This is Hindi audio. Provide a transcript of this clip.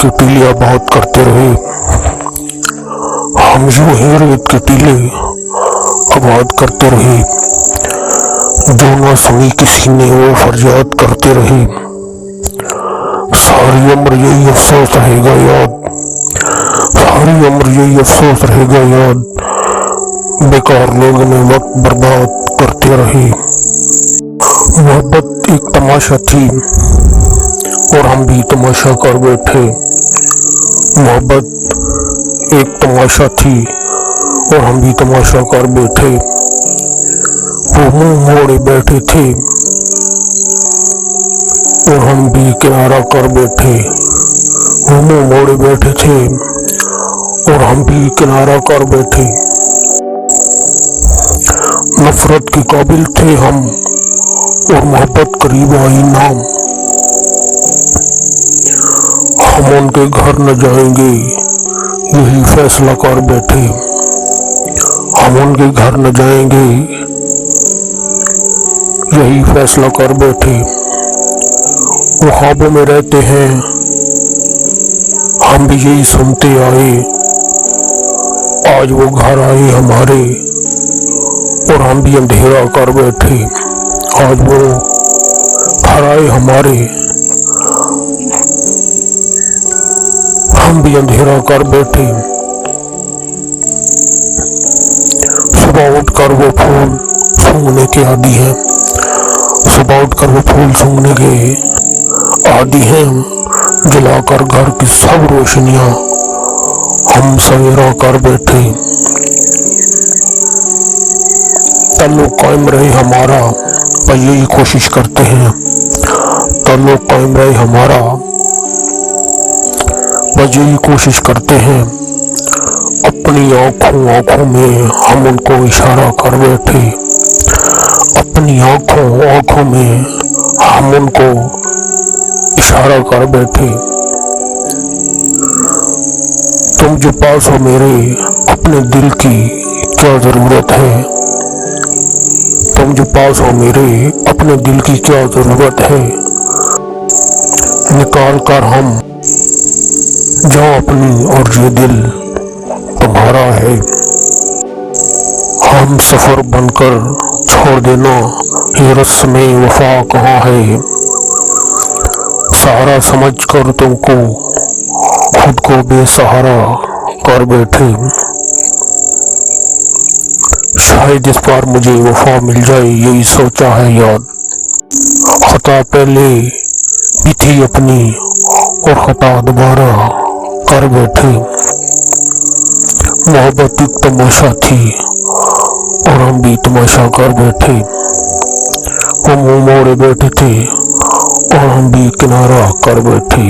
के टीले आबाद करते रहे, हम यूं ही रेत के टीले आबाद करते रहे। जो ना सुनी किसी ने वो फरियाद करते रहे। सारी उम्र यही अफसोस रहेगा याद, सारी उम्र यही अफसोस रहेगा याद, बेकार लोगों ने वक्त बर्बाद करते रहे। मोहब्बत एक तमाशा थी और हम भी तमाशा कर बैठे। मोहब्बत एक तमाशा थी और हम भी तमाशा कर बैठे। वो मुंह मोड़े बैठे थे और हम भी किनारा कर बैठे। वो मुंह मोड़े बैठे थे और हम भी किनारा कर बैठे। नफरत के काबिल थे हम और मोहब्बत करीब आई नाम। हम उनके घर न जाएंगे यही फैसला कर बैठे। हम उनके घर न जाएंगे यही फैसला कर बैठे। वो ख्वाबों में रहते हैं, हम भी यही सुनते आए। आज वो घर आए हमारे और हम भी अंधेरा कर बैठे। आज वो घर आए हमारे, हम भी अंधेरा कर बैठे। सुबह उठकर वो फूल सूंघने के आदी हैं, सुबह उठकर वो फूल सूंघने के आदी हैं। जलाकर घर की सब रोशनियां हम सवेरा कर बैठे। ताल्लुक कायम रहे हमारा, पर यही कोशिश करते हैं। ताल्लुक कायम रहे हमारा, बस यही कोशिश करते हैं। अपनी आंखों में हम उनको इशारा कर बैठे। अपनी आंखों में हम उनको इशारा कर बैठे। तुम जो पास हो मेरे, अपने दिल की क्या जरूरत है। तुम जो पास हो मेरे, अपने दिल की क्या जरूरत है। निकाल कर हम जाओ अपनी और ये दिल तुम्हारा है। हम सफर बनकर छोड़ देना, ये रस्म वफा कहाँ है। सहारा समझकर तुमको खुद को बेसहारा कर बैठे। शायद इस बार मुझे वफा मिल जाए यही सोचा है याद। खता पहले भी थी अपनी और खता दोबारा कर बैठे। मोहब्बत एक तमाशा थी और हम भी तमाशा कर बैठे। वो मुंह मोड़े बैठे थे और हम भी किनारा कर बैठे।